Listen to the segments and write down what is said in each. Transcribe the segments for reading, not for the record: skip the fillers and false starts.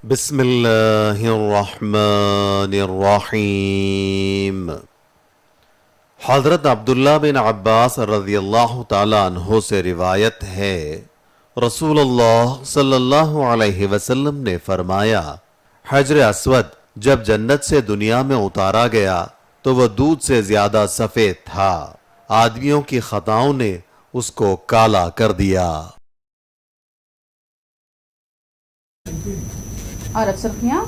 बिस्मिल्लाहिर्रहमानिर्रहीम। हज़रत अब्दुल्ला बिन अब्बास रज़ियल्लाहु ताला अन्हो से रिवायत है, रसूलुल्लाह सल्लल्लाहु अलैहि वसल्लम ने फरमाया, हजर अस्वद जब जन्नत से दुनिया में उतारा गया तो वह दूध से ज्यादा सफेद था। आदमियों की खताओं ने उसको काला कर दिया। और अब सुर्खियां।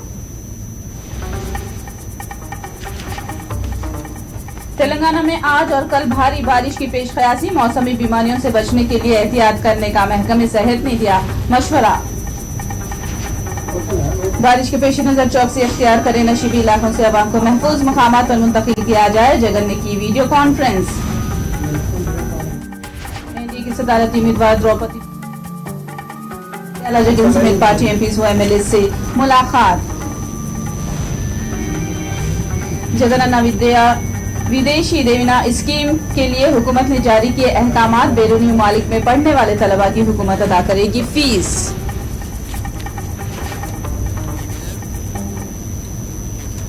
तेलंगाना में आज और कल भारी बारिश की पेशकयासी, मौसमी बीमारियों से बचने के लिए एहतियात करने का महकमे सेहत ने दिया मशवरा। बारिश के पेश नजर चौकसी अख्तियार करें, नशीबी इलाकों से अवाम को महफूज मकामात पर मुंतकिल किया जाए। जगन ने की वीडियो कॉन्फ्रेंस। एनडीए की सदारती उम्मीदवार द्रौपदी जगन समेत पार्टी एमपीज व एमएलए से मुलाकात। जगनन्ना विदेशी देविना स्कीम के लिए हुकूमत ने जारी किए अहकामात। बैरूनी ममालिक में पढ़ने वाले तलबा की हुकूमत अदा करेगी फीस।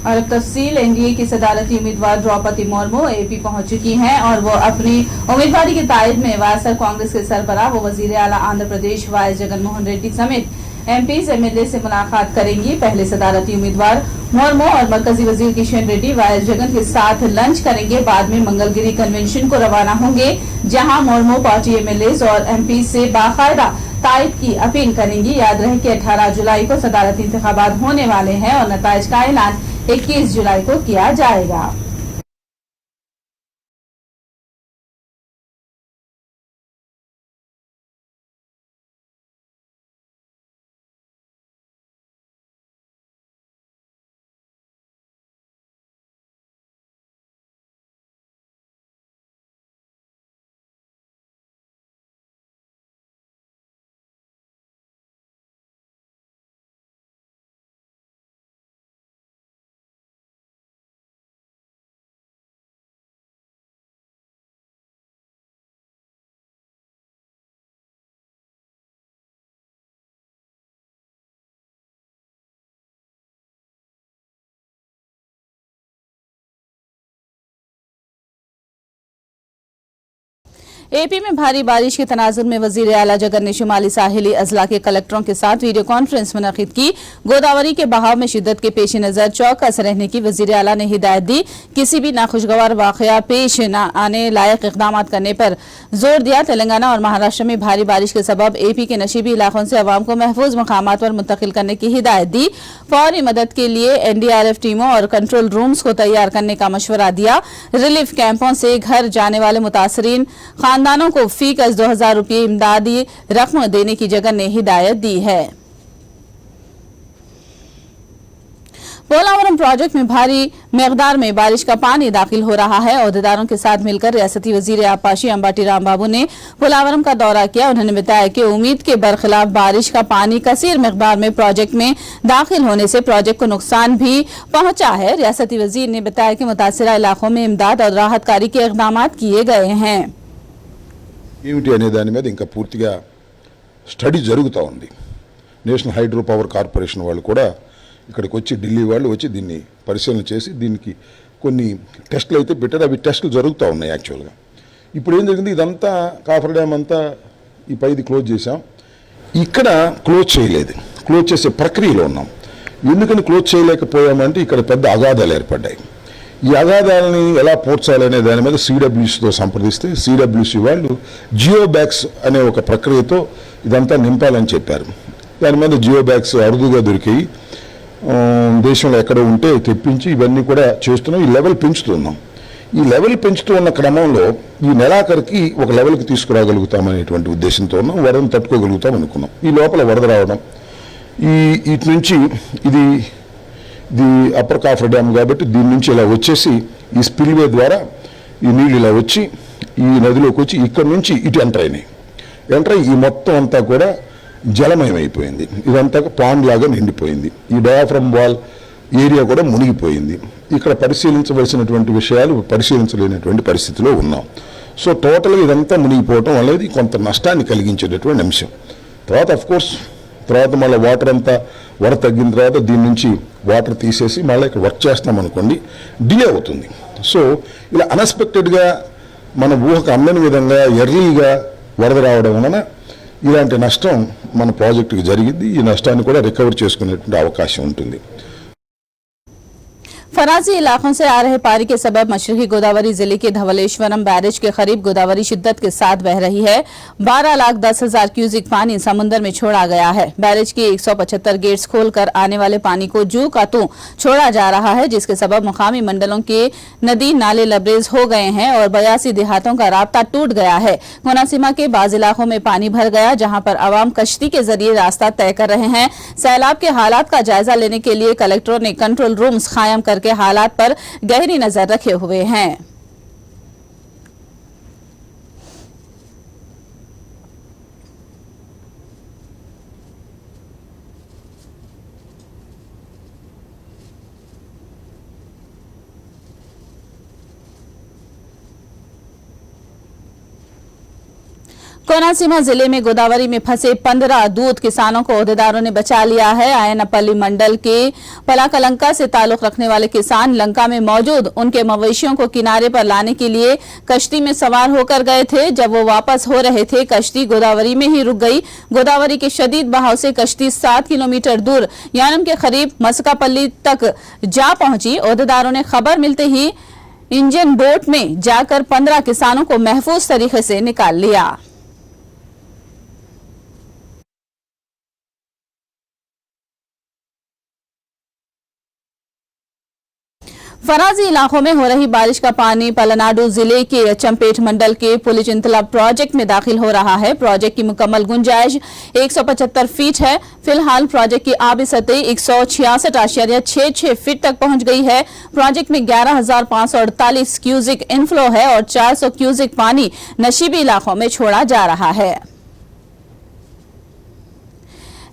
और अब तफसील। एनडीए की सदारती उम्मीदवार द्रौपदी मुर्मू एपी पहुंच चुकी हैं और वो अपनी उम्मीदवारी के तायद में वायएसआर कांग्रेस के सरबराह व वजीर आला आंध्र प्रदेश वाई जगन मोहन रेड्डी समेत एमपीज एमएलए से मुलाकात करेंगी। पहले सदारती उम्मीदवार मुर्मू और मरकजी वजीर किशन रेड्डी वाई जगन के साथ लंच करेंगे। बाद में मंगलगिरी कन्वेंशन को रवाना होंगे, जहां मुर्मू पार्टी एमएलए और एमपी से बाकायदा तायद की अपील करेंगी। याद रहे कि 18 जुलाई को सदारती इंतखाबात होने वाले हैं और नताइज का ऐलान 21 जुलाई को किया जाएगा। एपी में भारी बारिश के तनाजुर में वजीर आला जगन ने शुमाली साहिली अजला के कलेक्टरों के साथ वीडियो कॉन्फ्रेंस मुनक्किद की। गोदावरी के बहाव में शिद्दत के पेश नजर चौकस रहने की वजीर आला ने हिदायत दी। किसी भी नाखुशगवार वाकया पेश न आने लायक इकदाम करने पर जोर दिया। तेलंगाना और महाराष्ट्र में भारी बारिश के सबब एपी के नशीबी इलाकों से अवाम को महफूज मकामात पर मुंतकिल करने की हिदायत दी। फौरी मदद के लिए एनडीआरएफ टीमों और कंट्रोल रूम्स को तैयार करने का मशवरा दिया। रिलीफ कैंपों से घर जाने वाले मुतासरीन खानदानों को फी गज 2000 रुपये इमदादी रकम देने की जगन ने हिदायत दी है। पोलावरम प्रोजेक्ट में भारी मकदार में बारिश का पानी दाखिल हो रहा है। अहदेदारों के साथ मिलकर रियासती वजीर आबपाशी अंबाटी रामबाबू ने पोलावरम का दौरा किया। उन्होंने बताया कि उम्मीद के बरखिलाफ बारिश का पानी कसीर मकदार में प्रोजेक्ट में दाखिल होने से प्रोजेक्ट को नुकसान भी पहुंचा है। रियासती वजीर ने बताया कि मुतासिरा इलाकों में इमदाद और राहतकारी के इक़दाम किए गए हैं। ఏమిటి అనే దాని మీద ఇంకా పూర్తిగా స్టడీ జరుగుతూ ఉంది। నేషనల్ హైడ్రో పవర్ కార్పొరేషన్ వాళ్ళు కూడా ఇక్కడికి వచ్చి, ఢిల్లీ వాళ్ళు వచ్చి దీన్ని పరిశీలన చేసి దీనికి కొన్ని టెస్టులు అయితే పెట్టారు. అవి టెస్టులు జరుగుతూ ఉన్నాయి. యాక్చువల్గా ఇప్పుడు ఏం జరిగింది, ఇదంతా కాఫర్ డ్యామ్ అంతా ఈ పైది క్లోజ్ చేసాం, ఇక్కడ క్లోజ్ చేయలేదు, క్లోజ్ చేసే ప్రక్రియలో ఉన్నాం. ఎందుకని క్లోజ్ చేయలేకపోయామంటే ఇక్కడ పెద్ద అగాధాలు ఏర్పడ్డాయి. ఈ అగాధాలని ఎలా పోడ్చాలనే దాని మీద సిడబ్ల్యూసీతో సంప్రదిస్తే సిడబ్ల్యూసీ వాళ్ళు జియో బ్యాగ్స్ అనే ఒక ప్రక్రియతో ఇదంతా నింపాలని చెప్పారు. దాని మీద జియో బ్యాగ్స్ అరుదుగా దొరికాయి. దేశంలో ఎక్కడ ఉంటే తెప్పించి ఇవన్నీ కూడా చేస్తున్నాం. ఈ లెవెల్ పెంచుతున్నాం. ఈ లెవెల్ పెంచుతూ ఉన్న క్రమంలో ఈ నెలాఖరికి ఒక లెవెల్కి తీసుకురాగలుగుతామనేటువంటి ఉద్దేశంతో ఉన్నాం. వరదను తట్టుకోగలుగుతాం అనుకున్నాం. ఈ లోపల వరద రావడం, ఇటు నుంచి ఇది అప్పర్ కాఫర్ డ్యామ్ కాబట్టి దీని నుంచి ఇలా వచ్చేసి ఈ స్పిల్వే ద్వారా ఈ నీళ్ళు ఇలా వచ్చి ఈ నదిలోకి వచ్చి ఇక్కడి నుంచి ఇటు ఎంటర్ అయినాయి. ఎంటర్ అయ్యి ఈ మొత్తం అంతా కూడా జలమయమైపోయింది. ఇదంతా పాండ్ లాగా నిండిపోయింది. ఈ డయాఫ్రమ్ వాల్ ఏరియా కూడా మునిగిపోయింది. ఇక్కడ పరిశీలించవలసినటువంటి విషయాలు పరిశీలించలేనటువంటి పరిస్థితిలో ఉన్నాం. సో టోటల్గా ఇదంతా మునిగిపోవటం అనేది కొంత నష్టాన్ని కలిగించేటటువంటి అంశం. తర్వాత అఫ్కోర్స్ తర్వాత మళ్ళీ వాటర్ అంతా వర తగ్గిన తర్వాత దీని నుంచి వాటర్ తీసేసి మళ్ళీ ఇక్కడ వర్క్ చేస్తున్నాం అనుకోండి, డిలే అవుతుంది. సో ఇలా అన్ఎక్స్పెక్టెడ్గా మన ఊహకు అందని విధంగా ఎర్లీగా వరద రావడం వలన ఇలాంటి నష్టం మన ప్రాజెక్టుకి జరిగింది. ఈ నష్టాన్ని కూడా రికవర్ చేసుకునేటువంటి అవకాశం ఉంటుంది. फराजी इलाकों से आ रहे पानी के सबब मशरकी गोदावरी जिले के धवलेश्वरम बैरेज के करीब गोदावरी शिद्दत के साथ बह रही है। 12,10,000 क्यूसिक पानी समुद्र में छोड़ा गया है। बैरेज के 175 गेट्स खोलकर आने वाले पानी को जू का तू छोड़ा जा रहा है, जिसके सबब मुकामी मंडलों के नदी नाले लबरेज हो गए हैं और 82 देहातों का राब्ता टूट गया है। कोनासीमा के बाज इलाकों में पानी भर गया, जहां पर आवाम कश्ती के जरिए रास्ता तय कर रहे हैं। सैलाब के हालात का जायजा लेने के लिए कलेक्टरों ने कंट्रोल रूम्स कायम करके हालात पर गहरी नजर रखे हुए हैं। कोनासीमा जिले में गोदावरी में फंसे 15 दूध किसानों को ओहदेदारों ने बचा लिया है। आयनपल्ली मंडल के पलाकलंका से ताल्लुक रखने वाले किसान लंका में मौजूद उनके मवेशियों को किनारे पर लाने के लिए कश्ती में सवार होकर गए थे। जब वो वापस हो रहे थे, कश्ती गोदावरी में ही रुक गई। गोदावरी के शदीद बहाव से कश्ती 7 किलोमीटर दूर यानम के करीब मसकापल्ली तक जा पहुंची। ओहदेदारों ने खबर मिलते ही इंजन बोट में जाकर 15 किसानों को महफूज तरीके से निकाल लिया। फराजी इलाकों में हो रही बारिश का पानी पलनाडु जिले के चंपेट मंडल के पुलिचिंतला प्रोजेक्ट में दाखिल हो रहा है। प्रोजेक्ट की मुकम्मल गुंजाइश 175 फीट है। फिलहाल प्रोजेक्ट की आबी सतह 166.66 फीट तक पहुंच गई है। प्रोजेक्ट में 11,548 क्यूसिक इनफ्लो है और 400 क्यूसिक पानी नशीबी इलाकों में छोड़ा जा रहा है।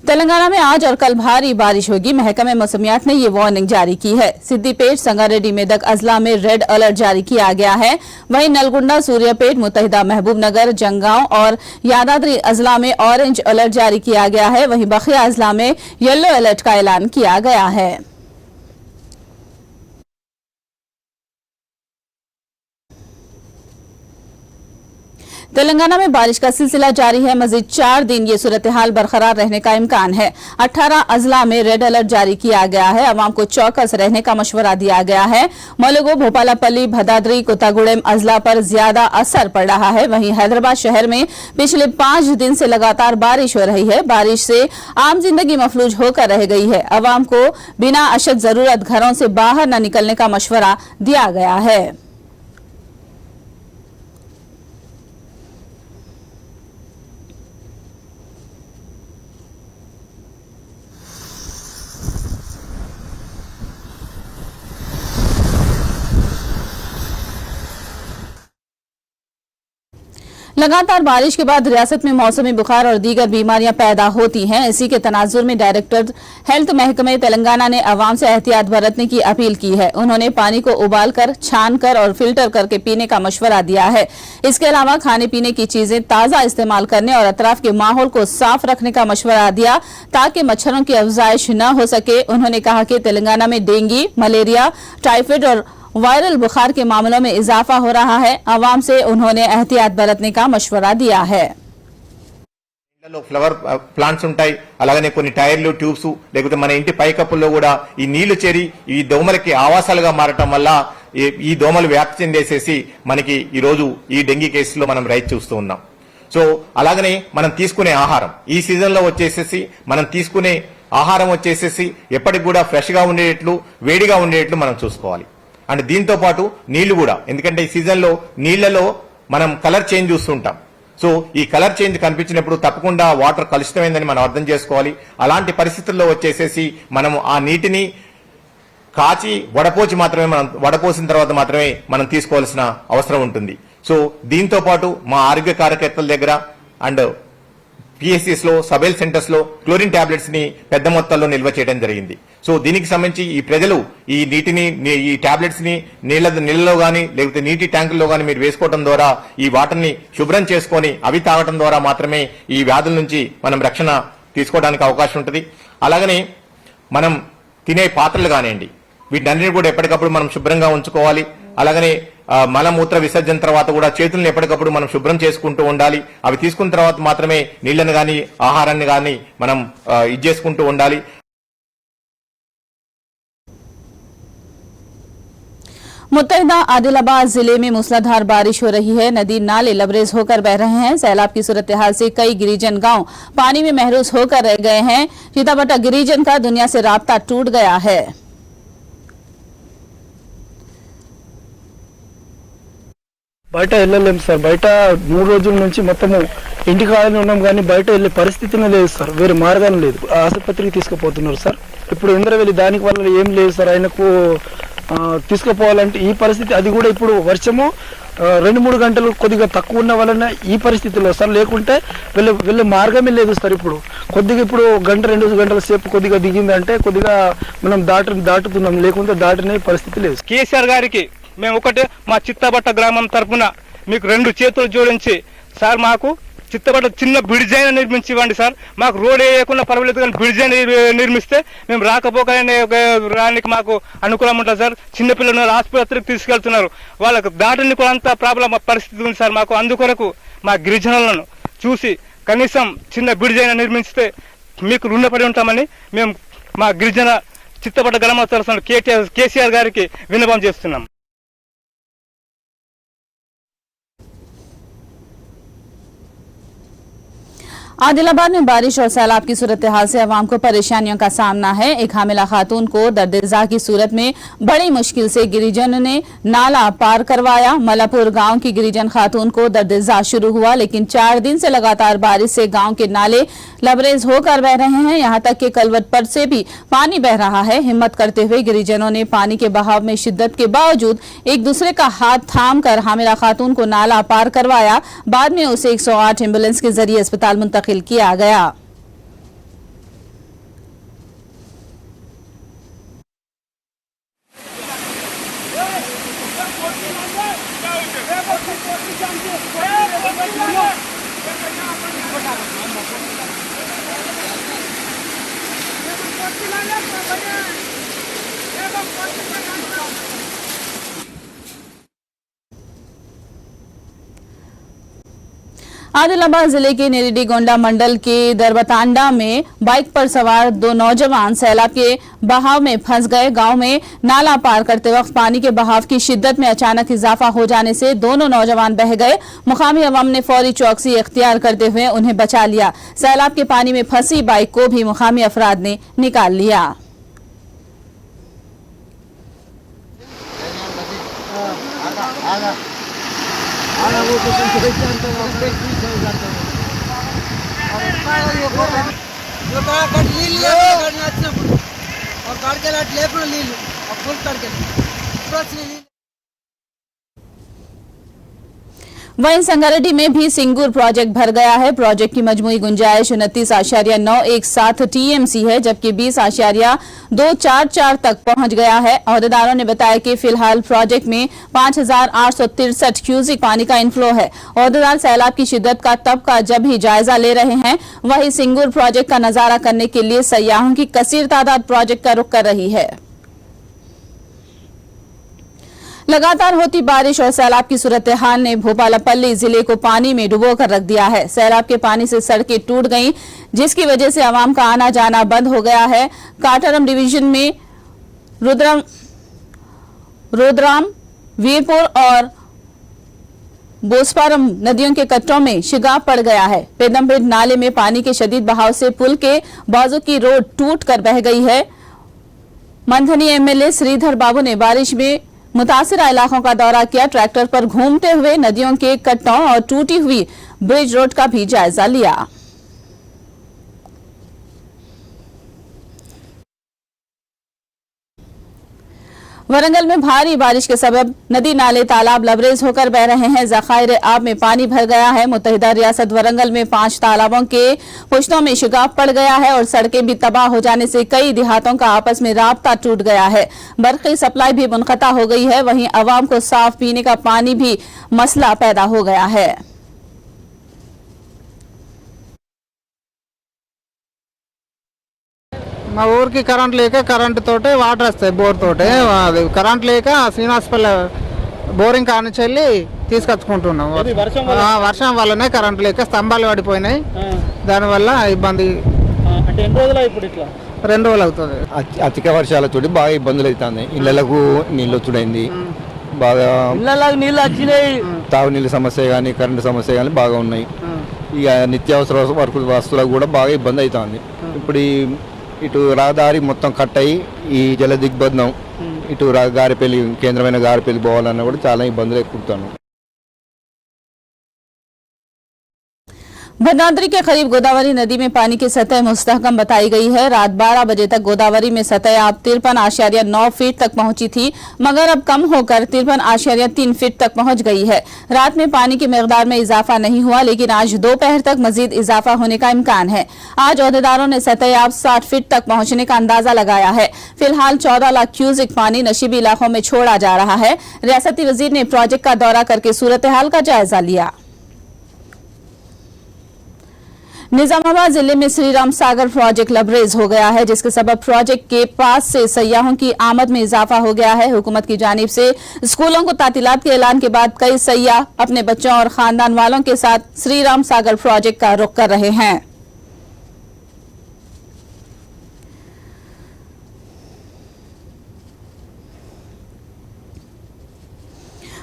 तेलंगाना में आज और कल भारी बारिश होगी। महकमे मौसमियात ने ये वार्निंग जारी की है। सिद्दीपेट, संगारेड्डी, मेदक अजला में रेड अलर्ट जारी किया गया है। वहीं नलगुंडा, सूर्यापेट, मुत्तहिदा महबूबनगर, जंगांव और यादाद्री अजला में ऑरेंज अलर्ट जारी किया गया है। वहीं बखिया अजला में येलो अलर्ट का ऐलान किया गया है। तेलंगाना में बारिश का सिलसिला जारी है। मजीद 4 दिन ये सूरत हाल बरकरार रहने का इम्कान है। 18 अजला में रेड अलर्ट जारी किया गया है। अवाम को चौकस रहने का मशवरा दिया गया है। मुलुगु, भोपालपल्ली, भदाद्री, कोतागुडेम अजला पर ज्यादा असर पड़ रहा है। वहीं हैदराबाद शहर में पिछले 5 दिन से लगातार बारिश हो रही है। बारिश से आम जिंदगी मफलूज होकर रह गई है। अवाम को बिना अशद जरूरत घरों से बाहर न निकलने का मशवरा दिया गया है। लगातार बारिश के बाद रियासत में मौसमी बुखार और दीगर बीमारियां पैदा होती हैं। इसी के तनाजुर में डायरेक्टर हेल्थ महकमे तेलंगाना ने अवाम से एहतियात बरतने की अपील की है। उन्होंने पानी को उबालकर, छानकर और फिल्टर करके पीने का मशवरा दिया है। इसके अलावा खाने पीने की चीजें ताज़ा इस्तेमाल करने और अतराफ के माहौल को साफ रखने का मशवरा दिया ताकि मच्छरों की अफजाइश न हो सके। उन्होंने कहा कि तेलंगाना में डेंगू, मलेरिया, टाइफाइड और वायरल बुखार के मामलों में इजाफा हो रहा है। अवाम से उन्होंने एहतियात बरतने का मशवरा दिया है। ఫ్లవర్ ప్లాంట్స్ ఉంటాయి, అలాగనే కొన్ని టైర్లు, ట్యూబ్స్, లేకపోతే మన ఇంటి పైకప్పుల్లో కూడా ఈ నీళ్లు చేరి ఈ దోమలకి ఆవాసాలుగా మారటం వల్ల ఈ దోమలు వ్యాప్తి చెందేసేసి మనకి ఈ రోజు ఈ డెంగీ కేసులో మనం రైట్ చూస్తూ ఉన్నాం. సో అలాగనే మనం తీసుకునే ఆహారం ఈ సీజన్ లో వచ్చేసేసి మనం తీసుకునే ఆహారం వచ్చేసేసి ఎప్పటికి కూడా ఫ్రెష్ గా ఉండేట్లు, వేడిగా ఉండేట్లు మనం చూసుకోవాలి. అండ్ దీంతో పాటు నీళ్లు కూడా, ఎందుకంటే ఈ సీజన్ లో నీళ్లలో మనం కలర్ చేంజ్ చూస్తుంటాం. సో ఈ కలర్ చేంజ్ కనిపించినప్పుడు తప్పకుండా వాటర్ కలుషితమైందని మనం అర్థం చేసుకోవాలి. అలాంటి పరిస్థితుల్లో వచ్చేసేసి మనము ఆ నీటిని కాచి వడపోసిన తర్వాత మాత్రమే మనం తీసుకోవాల్సిన అవసరం ఉంటుంది. సో దీంతో పాటు మా ఆరోగ్య కార్యకర్తల దగ్గర అండ్ పిఎస్సిస్ లో, సబ్ హెల్త్ సెంటర్స్ లో క్లోరిన్ టాబ్లెట్స్ ని పెద్ద మొత్తంలో నిల్వ చేయడం జరిగింది. సో దీనికి సంబంధించి ఈ ప్రజలు ఈ నీటిని, ఈ టాబ్లెట్స్ ని నీళ్ళలో గానీ లేకపోతే నీటి ట్యాంకుల్లో గానీ మీరు వేసుకోవడం ద్వారా ఈ వాటర్ ని శుభ్రం చేసుకొని అవి తాగడం ద్వారా మాత్రమే ఈ వ్యాధుల నుంచి మనం రక్షణ తీసుకోవడానికి అవకాశం ఉంటుంది. అలాగనే మనం తినే పాత్రలు కానివ్వండి, వీటన్నిటిని కూడా ఎప్పటికప్పుడు మనం శుభ్రంగా ఉంచుకోవాలి. అలాగనే మలమూత్ర విసర్జన తర్వాత కూడా చేతులను ఎప్పటికప్పుడు మనం శుభ్రం చేసుకుంటూ ఉండాలి. అవి తీసుకున్న తర్వాత మాత్రమే నీళ్లను గాని ఆహారాన్ని గాని మనం ఇది చేసుకుంటూ ఉండాలి. मुत्तहिदा आदिलाबाद जिले में मूसलाधार बारिश हो रही है। नदी नाले लबरेज होकर बह रहे हैं। सैलाब की सूरत हाल से कई गिरिजन गांव पानी में महरूस होकर रह गए हैं। सीताबट्टा गिरिजन का दुनिया से राब्ता टूट गया है। బయట వెళ్ళలేము సార్. బయట 3 రోజుల నుంచి మొత్తము ఇంటికాడనే ఉన్నాం, కానీ బయట వెళ్ళే పరిస్థితినే లేదు సార్. వేరే మార్గం లేదు. ఆసుపత్రికి తీసుకుపోతున్నారు సార్. ఇప్పుడు ఇంద్రవెల్లి దానికి వల్ల ఏం లేదు సార్. ఆయనకు తీసుకుపోవాలంటే ఈ పరిస్థితి, అది కూడా ఇప్పుడు వర్షము 2-3 గంటలు కొద్దిగా తక్కువ ఉన్న వలన ఈ పరిస్థితిలో సార్. లేకుంటే వెళ్ళే మార్గమే లేదు సార్. ఇప్పుడు కొద్దిగా ఇప్పుడు 1-2 గంటల సేపు కొద్దిగా దిగిందంటే కొద్దిగా మనం దాటుతున్నాం, లేకుంటే దాటనే పరిస్థితి లేదు. కేసీఆర్ గారికి మేము ఒకటే మా చిత్తబట్ట గ్రామం తరఫున మీకు 2 చేతులు జోడించి సార్ మాకు చిత్తబట్ట చిన్న బ్రిడ్జ్ అయినా నిర్మించి ఇవ్వండి సార్. మాకు రోడ్ వేయకుండా పర్వాలేదు, కానీ బ్రిడ్జ్ నిర్మిస్తే మేము రాకపోకనే రానికి మాకు అనుకూలం ఉంటుంది సార్. చిన్నపిల్లలు ఆసుపత్రికి తీసుకెళ్తున్నారు, వాళ్ళకు దాటని కూడా అంత ప్రాబ్లం పరిస్థితి ఉంది సార్. మాకు అందుకొరకు మా గిరిజనులను చూసి కనీసం చిన్న బ్రిడ్జ్ అయినా నిర్మిస్తే మీకు రుణపడి ఉంటామని మేము మా గిరిజన చిత్తబట్ట గ్రామ తరఫున కేసీఆర్ గారికి విన్నపం చేస్తున్నాం. आदिलाबाद में बारिश और सैलाब की सूरत हाल से अवाम को परेशानियों का सामना है। एक हामिला खातून को दर्द-ए-ज़ा की सूरत में बड़ी मुश्किल से गिरिजन ने नाला पार करवाया। मलापुर गांव की गिरिजन खातून को दर्द-ए-ज़ा शुरू हुआ, लेकिन 4 दिन से लगातार बारिश से गांव के नाले लबरेज होकर बह रहे हैं। यहां तक कि कलवट पर से भी पानी बह रहा है। हिम्मत करते हुए गिरिजनों ने पानी के बहाव में शिद्दत के बावजूद एक दूसरे का हाथ थाम कर हामिला खातून को नाला पार करवाया। बाद में उसे 108 एम्बुलेंस के जरिए अस्पताल मुंतकिल किया गया। आदिलाबाद जिले के नेरेडीगोंडा मंडल के दरबतांडा में बाइक पर सवार 2 नौजवान सैलाब के बहाव में फंस गए। गांव में नाला पार करते वक्त पानी के बहाव की शिद्दत में अचानक इजाफा हो जाने से दोनों नौजवान बह गए। मुकामी अवाम ने फौरी चौकसी इख्तियार करते हुए उन्हें बचा लिया। सैलाब के पानी में फंसी बाइक को भी मुकामी अफराद ने निकाल लिया। वहीं संगारेड्डी में भी सिंगूर प्रोजेक्ट भर गया है। प्रोजेक्ट की मजमूई गुंजाइश 29.917 टीएमसी है, जबकि 20.244 तक पहुंच गया है। अहदेदारों ने बताया कि फिलहाल प्रोजेक्ट में 5,863 क्यूसिक पानी का इनफ्लो है। अहदेदार सैलाब की शिद्दत का तब का जब ही जायजा ले रहे हैं। वहीं सिंगूर प्रोजेक्ट का नजारा करने के लिए सयाहों की कसीर तादाद प्रोजेक्ट का रुख कर रही है। लगातार होती बारिश और सैलाब की सूरत हाल ने भोपालपल्ली जिले को पानी में डुबो कर रख दिया है। सैलाब के पानी से सड़कें टूट गईं, जिसकी वजह से आवाम का आना जाना बंद हो गया है। काटाराम डिवीजन में रुद्राम, वीरपुर और बोसपारम नदियों के कट्टों में शिगाव पड़ गया है। पेदमपेट नाले में पानी के शदीद बहाव से पुल के बाजू की रोड टूट कर बह गई है। मंथनी एमएलए श्रीधर बाबू ने बारिश में मुतासिरा इलाकों का दौरा किया। ट्रैक्टर पर घूमते हुए नदियों के कट्टों और टूटी हुई ब्रिज रोड का भी जायजा लिया। वरंगल में भारी बारिश के सबब नदी नाले तालाब लबरेज होकर बह रहे हैं। जखायर आब में पानी भर गया है। मुत्तहिदा रियासत वरंगल में 5 तालाबों के पुश्तों में शिगाव पड़ गया है और सड़कें भी तबाह हो जाने से कई देहातों का आपस में राब्ता टूट गया है। बरक़ी सप्लाई भी मुनक़ता हो गई है। वहीं आवाम को साफ पीने का पानी भी मसला पैदा हो गया है। మా ఊరికి కరెంట్ లేక కరెంటు తోటే వాటర్ వస్తాయి బోర్ తోటే అది కరెంట్ లేక శ్రీనివాసపల్లి బోరింగ్ కానించి వెళ్ళి తీసుకొచ్చుకుంటున్నాం. వర్షం వల్లనే కరెంట్ లేక స్తంభాలు పడిపోయినాయి, దానివల్ల ఇబ్బంది. అంటే ఎన్ని రోజులు ఇప్పుడు ఇట్లా 2 రోజులు అవుతుంది. అధిక వర్షాలతో బాగా ఇబ్బందులు అవుతున్నాయి. ఇళ్లకు నీళ్ళు వచ్చుడైంది, బాగా నీళ్ళు వచ్చినాయి. తాగునీళ్ళ సమస్య కానీ కరెంటు సమస్య కానీ బాగా ఉన్నాయి. ఇక నిత్యావసర వస్తువులకు కూడా బాగా ఇబ్బంది అవుతుంది. ఇప్పుడు ఇటు రహదారి మొత్తం కట్ అయ్యి ఈ జల దిగ్బంధం ఇటు గారిపల్లి కేంద్రమైన గారిపల్లి పోవాలన్నా కూడా చాలా ఇబ్బందులు ఎక్కుతాను. भदनावरी के करीब गोदावरी नदी में पानी की सतह मुस्तहकम बताई गई है। रात 12 बजे तक गोदावरी में सतह अब 53.9 फीट तक पहुंची थी, मगर अब कम होकर 53.3 फीट तक पहुंच गई है। रात में पानी की मिकदार में इजाफा नहीं हुआ, लेकिन आज दोपहर तक मजीद इजाफा होने का इम्कान है। आज अहदेदारों ने सतह अब 60 फीट तक पहुंचने का अंदाजा लगाया है। फिलहाल 14 लाख क्यूसिक पानी नशीबी इलाकों में छोड़ा जा रहा है। रियासती वजीर ने प्रोजेक्ट का दौरा करके सूरत हाल का जायजा लिया। निजामाबाद जिले में श्रीराम सागर प्रोजेक्ट लबरेज हो गया है, जिसके सबब प्रोजेक्ट के पास से सयाहों की आमद में इजाफा हो गया है। हुकूमत की जानिब से स्कूलों को तातीलात के ऐलान के बाद कई सयाह अपने बच्चों और खानदान वालों के साथ श्रीराम सागर प्रोजेक्ट का रुख कर रहे हैं।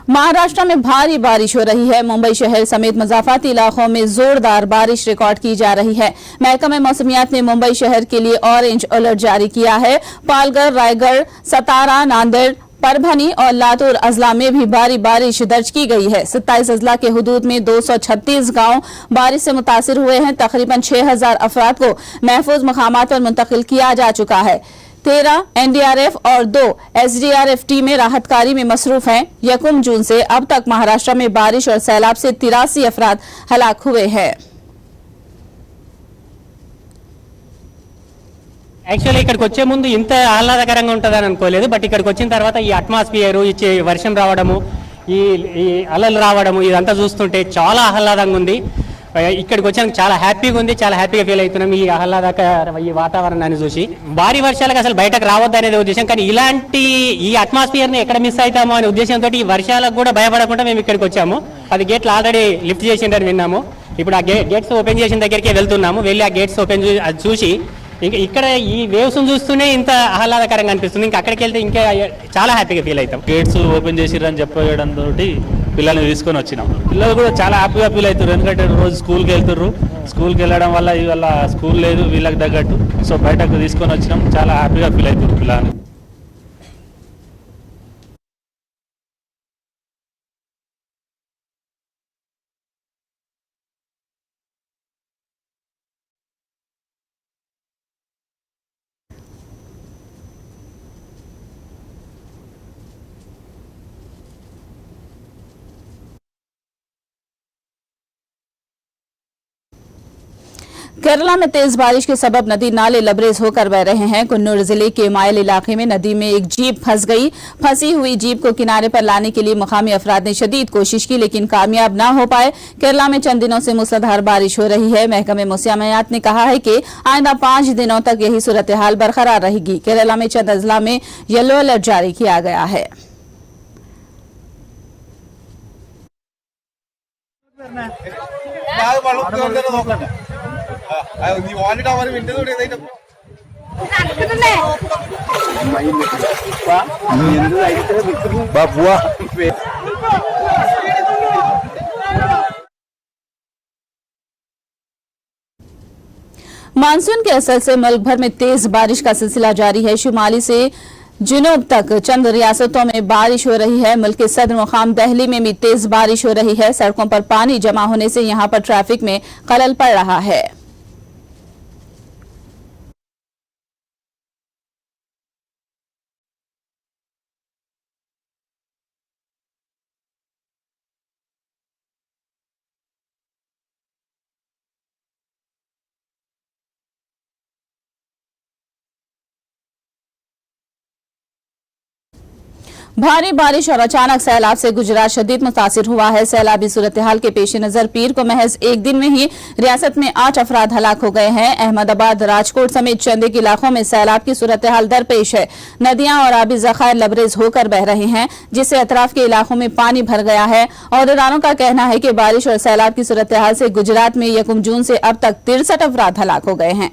महाराष्ट्र में भारी बारिश हो रही है। मुंबई शहर समेत मजाफाती इलाकों में जोरदार बारिश रिकॉर्ड की जा रही है। महकमा मौसमियात ने मुंबई शहर के लिए ऑरेंज अलर्ट जारी किया है। पालघर, रायगढ़, सतारा, नांदेड़, परभनी और लातूर अजला में भी भारी बारिश दर्ज की गई है। 27 अजला के हुदूद में 236 गांव बारिश से मुतासिर हुए हैं। तकरीबन 6000 अफराद को महफूज मकामात पर मुंतकिल किया जा चुका है। 13 एनडीआरएफ और 2 एसडीआरएफ टीमें राहत कार्य में मसरूफ हैं। 1 जून से अब तक महाराष्ट्र में बारिश और सैलाब से 83 अफराद हलाक हुए हैं। యాక్చువల్లీ ఇక్కడికి వచ్చే ముందు ఇంత ఆహ్లాదకరంగా ఉంటుందని అనుకోలేదు. బట్ ఇక్కడికి వచ్చిన తర్వాత ఈ అట్మాస్ఫియర్, ఇచ్చే వర్షం రావడము, ఈ అలలు రావడము, ఇదంతా చూస్తుంటే చాలా ఆహ్లాదంగా ఉంది. ఇక్కడికి వచ్చాక చాలా హ్యాపీగా ఉంది, చాలా హ్యాపీగా ఫీల్ అవుతున్నాం ఈ ఆహ్లాదకర ఈ వాతావరణాన్ని చూసి. భారీ వర్షాలకు అసలు బయటకు రావద్దు అనేది ఉద్దేశం, కానీ ఇలాంటి ఈ అట్మాస్ఫియర్ని ఎక్కడ మిస్ అవుతామో అనే ఉద్దేశంతో ఈ వర్షాలకు కూడా భయపడకుండా మేము ఇక్కడికి వచ్చాము. 10 గేట్లు ఆల్రెడీ లిఫ్ట్ చేసిండని విన్నాము. ఇప్పుడు ఆ గేట్స్ ఓపెన్ చేసిన దగ్గరికి వెళ్తున్నాము. వెళ్ళి ఆ గేట్స్ ఓపెన్ అది చూసి ఇక్కడ ఈ వేవ్స్ చూస్తూనే ఇంత ఆహ్లాదకరంగా అనిపిస్తుంది. ఇంకా అక్కడికి వెళ్తే ఇంకా చాలా హ్యాపీగా ఫీల్ అవుతాం. గేట్స్ ఓపెన్ చేసిరని చెప్పడంతో పిల్లల్ని తీసుకొని వచ్చినాం. పిల్లలు కూడా చాలా హ్యాపీగా ఫీల్ అవుతారు, ఎందుకంటే రోజు స్కూల్కి వెళ్తారు. స్కూల్కి వెళ్ళడం వల్ల ఇవాళ స్కూల్ లేదు వీళ్ళకి తగ్గట్టు, సో బయటకు తీసుకొని వచ్చినాం. చాలా హ్యాపీగా ఫీల్ అవుతారు పిల్లలు. केरला में तेज बारिश के सबब नदी नाले लबरेज होकर बह रहे हैं। कुन्नूर जिले के मायल इलाके में नदी में एक जीप फंस गई। फंसी हुई जीप को किनारे पर लाने के लिए मुकामी अफराद ने शदीद कोशिश की, लेकिन कामयाब न हो पाए। केरला में चंद दिनों से मूसलाधार बारिश हो रही है। महकमे मौसमियात ने कहा है कि आइंदा 5 दिनों तक यही सूरत हाल बरकरार रहेगी। केरला में चंद अजला में येलो अलर्ट जारी किया गया है। मानसून के असर से मुल्क भर में तेज बारिश का सिलसिला जारी है। शुमाली से जुनूब तक चंद रियासतों में बारिश हो रही है। मुल्क के सदर मुकाम दिल्ली में भी तेज बारिश हो रही है। सड़कों पर पानी जमा होने से यहां पर ट्रैफिक में खलल पड़ रहा है। भारी बारिश और अचानक सैलाब से गुजरात शदीद मुतासिर हुआ है। सैलाबी सूरत हाल के पेश नजर पीर को महज एक दिन में ही रियासत में 8 अफराद हलाक हो गए हैं। अहमदाबाद, राजकोट समेत चंद एक इलाकों में सैलाब की सूरत हाल दरपेश है। नदियां और आबी जखायर लबरेज होकर बह रहे हैं, जिससे अतराफ के इलाकों में पानी भर गया है। औरदारों का कहना है कि बारिश और सैलाब की सूरत हाल से गुजरात में 1 जून से अब तक 63 अफराद हलाक हो गए हैं।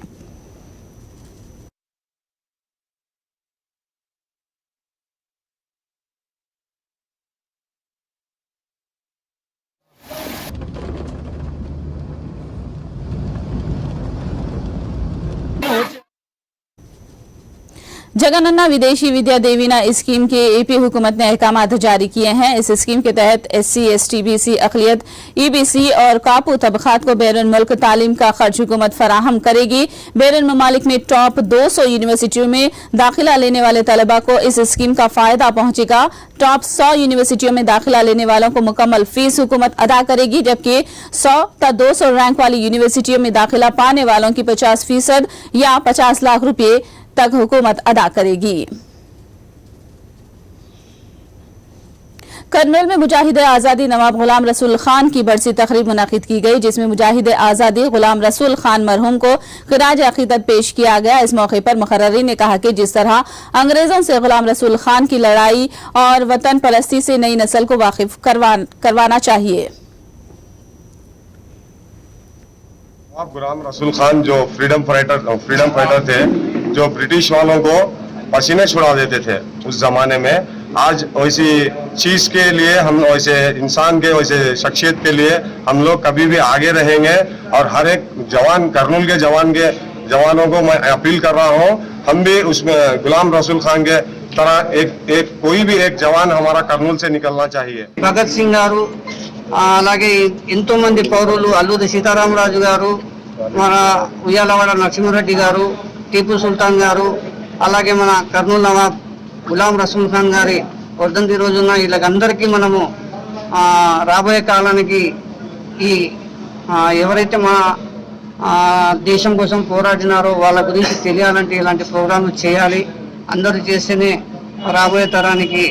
जगनन्ना विदेशी विद्या देवीना स्कीम के एपी हुकूमत ने अहकाम जारी किए हैं। इस स्कीम के तहत SC, ST, BC, अक़लियत, EBC और कापू तबक़ात को बैरून मुल्क तालीम का खर्च हुकूमत फराहम करेगी। बैरून ममालिक में टॉप 200 यूनिवर्सिटियों में दाखिला लेने वाले तलबा को इस स्कीम का फायदा पहुंचेगा। टॉप 100 यूनिवर्सिटियों में दाखिला लेने वालों को मुकम्मल फीस हुकूमत अदा करेगी, जबकि 100 या 200 रैंक वाली यूनिवर्सिटियों में दाखिला पाने वालों की 50% या 50 लाख रुपए तक हुकूमत अदा करेगी। करनूल में मुजाहिद आज़ादी नवाब गुलाम रसूल खान की बरसी तकरीब मुनाकिद की गई, जिसमें मुजाहिद आज़ादी गुलाम रसूल खान मरहूम को खिराज अकीदत पेश किया गया। इस मौके पर मुकर्ररीन ने कहा कि जिस तरह अंग्रेजों से गुलाम रसूल खान की लड़ाई और वतन परस्ती से नई नस्ल को वाकिफ करवाना चाहिए। गुलाम रसूल खान जो फ्रीडम फाइटर थे, जो ब्रिटिश वालों को पसीने छुड़ा देते थे उस जमाने में, आज वैसी चीज के लिए हम, वैसे इंसान के, वैसे शख्सियत के लिए हम लोग कभी भी आगे रहेंगे। और हर एक जवान, करनूल के जवानों को मैं अपील कर रहा हूँ, हम भी उसमें गुलाम रसूल खान के तरह कोई भी एक जवान हमारा करनूल से निकलना चाहिए। भगत सिंह गारू, అలాగే ఎంతో మంది పౌరులు, అల్లూరి సీతారామరాజు గారు, మన ఉయ్యాలవాడ నరసింహారెడ్డి గారు, టీపు సుల్తాన్ గారు, అలాగే మన కర్నూలు నవాబ్ గులాం రసూల్ ఖాన్ గారి వర్ధంతి రోజున వీళ్ళకందరికీ మనము రాబోయే కాలానికి ఈ ఎవరైతే మన దేశం కోసం పోరాడినారో వాళ్ళ గురించి తెలియాలంటే ఇలాంటి ప్రోగ్రాంలు చేయాలి. అందరూ చేస్తేనే రాబోయే తరానికి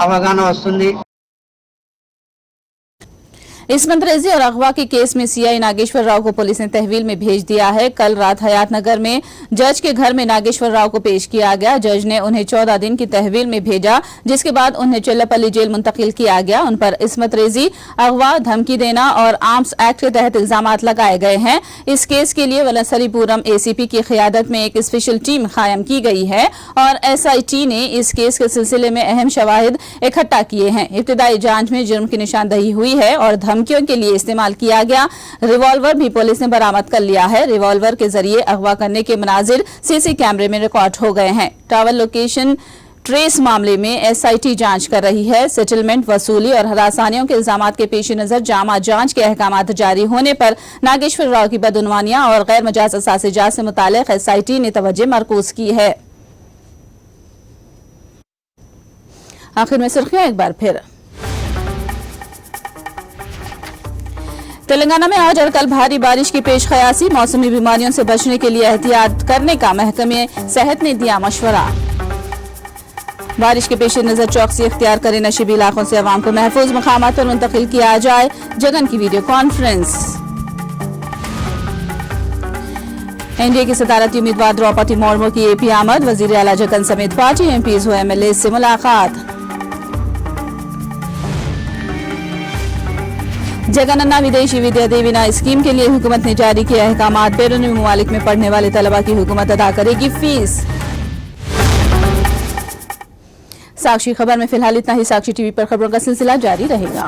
అవగాహన వస్తుంది। इस्मत रेजी और अगवा के केस में CI नागेश्वर राव को पुलिस ने तहवील में भेज दिया है। कल रात हयात नगर में जज के घर में नागेश्वर राव को पेश किया गया। जज ने उन्हें 14 दिन की तहवील में भेजा, जिसके बाद उन्हें चिल्लापल्ली जेल मुंतकिल किया गया। उन पर इस्मत रेजी, अगवा, धमकी देना और आर्म्स एक्ट के तहत इल्जामात लगाए गए हैं। इस केस के लिए वलसरीपुरम ACP की क़ियादत में एक स्पेशल टीम कायम की गई है और SIT ने इस केस के सिलसिले में अहम शवाहिद इकट्ठा किए हैं। इब्तिदाई जांच में जुर्म की निशानदही हुई है और धमकियों के लिए इस्तेमाल किया गया रिवॉल्वर भी पुलिस ने बरामद कर लिया है। रिवॉल्वर के जरिए अगवा करने के मनाजिर CC कैमरे में रिकॉर्ड हो गए हैं। ट्रैवल लोकेशन ट्रेस मामले में SIT जांच कर रही है। सेटलमेंट, वसूली और हरासानियों के इल्जामात के पेश नजर जामा जांच के अहकाम जारी होने पर नागेश्वर राव की बदउनवानियां और गैर मजाज असासिजात से मुताल्लिक SIT ने तवज्जो मरकूज की है। आखिर में सुर्खियां एक बार फिर। तेलंगाना में आज और कल भारी बारिश की पेश ख्यासी, मौसमी बीमारियों से बचने के लिए एहतियात करने का महकमे सेहत ने दिया मशवरा। बारिश के पेश नजर चौकसी इख्तियार करें, नशीबी इलाकों से अवाम को महफूज मकामात पर मुंतकिल किया जाए। जगन की वीडियो कॉन्फ्रेंस। एनडीए की सदारती उम्मीदवार द्रौपदी मुर्मू की AP आमद, वजीर आला जगन समेत पार्टी MPs व MLA से मुलाकात। जगनन्ना विदेशी विद्या देवीना स्कीम के लिए हुकूमत ने जारी किया अहकामात, बैरूनी ममालिक में पढ़ने वाले तलबा की हुकूमत अदा करेगी फीस। साक्षी खबर में फिलहाल इतना ही। साक्षी TV पर खबरों का सिलसिला जारी रहेगा।